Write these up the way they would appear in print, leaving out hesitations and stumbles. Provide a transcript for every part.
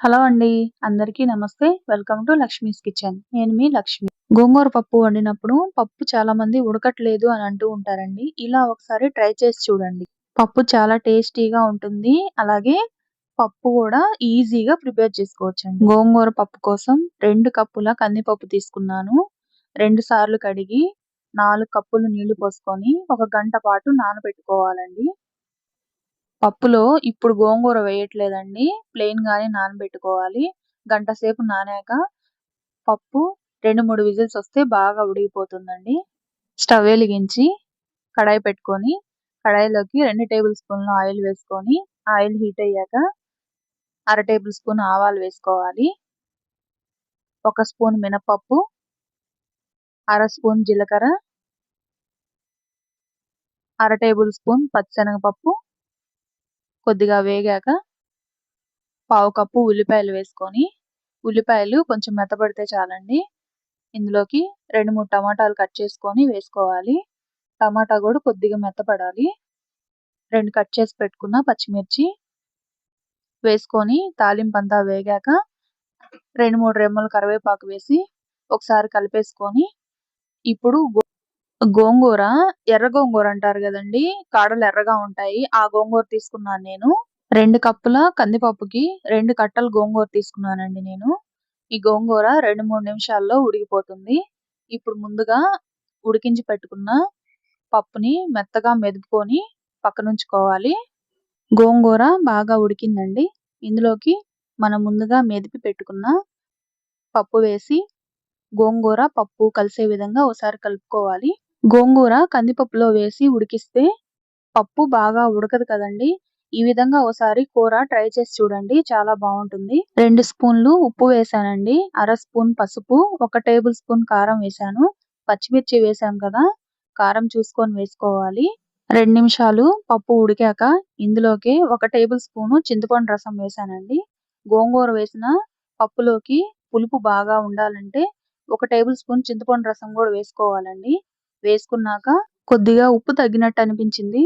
Hello అండి. అందరికీ నమస్తే. Welcome to Lakshmi's kitchen. నేను మీ లక్ష్మి. గోంగూర పప్పు వండినప్పుడు పప్పు చాలా మంది ఉడకట్లేదు అని అంటూ ఉంటారండి. ఇలా ఒకసారి ట్రై చేసి చూడండి. పప్పు చాలా టేస్టీగా ఉంటుంది. అలాగే పప్పు కూడా ఈజీగా ప్రిపేర్ చేసుకోవచ్చండి. గోంగూర పప్పు కోసం 2 కప్పుల కందిపప్పు తీసుకున్నాను. 2 సార్లు కడిగి 4 కప్పులు నీళ్లు పోసుకొని ఒక గంట పాటు నానబెట్టుకోవాలండి. పప్పులో ఇప్పుడు గోంగూర వేయట్లేదండి. ప్లెయిన్ గానే నానబెట్టుకోవాలి. గంట సేపు నానాక పప్పు 2, 3 విజిల్స్ వస్తే బాగా ఉడికిపోతుందండి. స్టవ్ వెలిగించి కడాయి పెట్టుకొని, కడాయిలోకి 2 టేబుల్ స్పూన్ల ఆయిల్ వేసుకొని, ఆయిల్ హీట్ అయ్యాక అర టేబుల్ స్పూన్ ఆవాలు వేసుకోవాలి. 1 స్పూన్ మినపప్పు, అర స్పూన్ జీలకర్ర, అర టేబుల్ స్పూన్ పచ్చిశనగపప్పు కొద్దిగా వేగాక పావు కప్పు ఉల్లిపాయలు వేసుకొని, ఉల్లిపాయలు కొంచెం మెత్తబడితే చాలండి. ఇందులోకి 2, 3 టమాటాలు కట్ చేసుకొని వేసుకోవాలి. టమాటా కూడా కొద్దిగా మెత్తపడాలి. 2 కట్ చేసి పెట్టుకున్న పచ్చిమిర్చి వేసుకొని తాలింపంతా వేగాక 2, 3 రెమ్మల కరివేపాకు వేసి ఒకసారి కలిపేసుకొని, ఇప్పుడు గోంగూర ఎర్ర గోంగూర అంటారు కదండి, కాడలు ఎర్రగా ఉంటాయి. ఆ గోంగూర తీసుకున్నాను నేను. 2 కప్పుల కందిపప్పుకి 2 కట్టలు గోంగూర తీసుకున్నానండి నేను. ఈ గోంగూర 2, 3 నిమిషాల్లో ఉడికిపోతుంది. ఇప్పుడు ముందుగా ఉడికించి పెట్టుకున్న పప్పుని మెత్తగా మెదుపుకొని పక్కనుంచుకోవాలి. గోంగూర బాగా ఉడికిందండి. ఇందులోకి మనం ముందుగా మెదిపి పెట్టుకున్న పప్పు వేసి గోంగూర, పప్పు కలిసే విధంగా ఒకసారి కలుపుకోవాలి. గోంగూర కందిపప్పులో వేసి ఉడికిస్తే పప్పు బాగా ఉడకదు కదండి. ఈ విధంగా ఒకసారి కూర ట్రై చేసి చూడండి. చాలా బాగుంటుంది. 2 స్పూన్లు ఉప్పు వేసానండి. అర స్పూన్ పసుపు, 1 టేబుల్ స్పూన్ కారం వేసాను. పచ్చిమిర్చి వేసాం కదా, కారం చూసుకొని వేసుకోవాలి. 2 నిమిషాలు పప్పు ఉడికాక ఇందులోకి 1 టేబుల్ స్పూన్ చింతపండు రసం వేసానండి. గోంగూర వేసిన పప్పులోకి పులుపు బాగా ఉండాలంటే 1 టేబుల్ స్పూన్ చింతపండు రసం కూడా వేసుకోవాలండి. వేసుకున్నాక కొద్దిగా ఉప్పు తగ్గినట్టు అనిపించింది.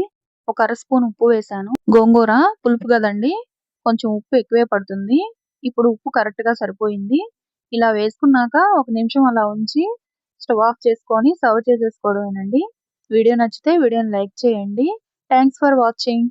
ఒక అర స్పూన్ ఉప్పు వేసాను. గోంగూర పులుపు కదండి, కొంచెం ఉప్పు ఎక్కువే పడుతుంది. ఇప్పుడు ఉప్పు కరెక్ట్ గా సరిపోయింది. ఇలా వేసుకున్నాక 1 నిమిషం అలా ఉంచి స్టవ్ ఆఫ్ చేసుకొని సర్వ్ చేసేసుకోవడమేనండి. వీడియో నచ్చితే వీడియోని లైక్ చేయండి. Thanks for watching.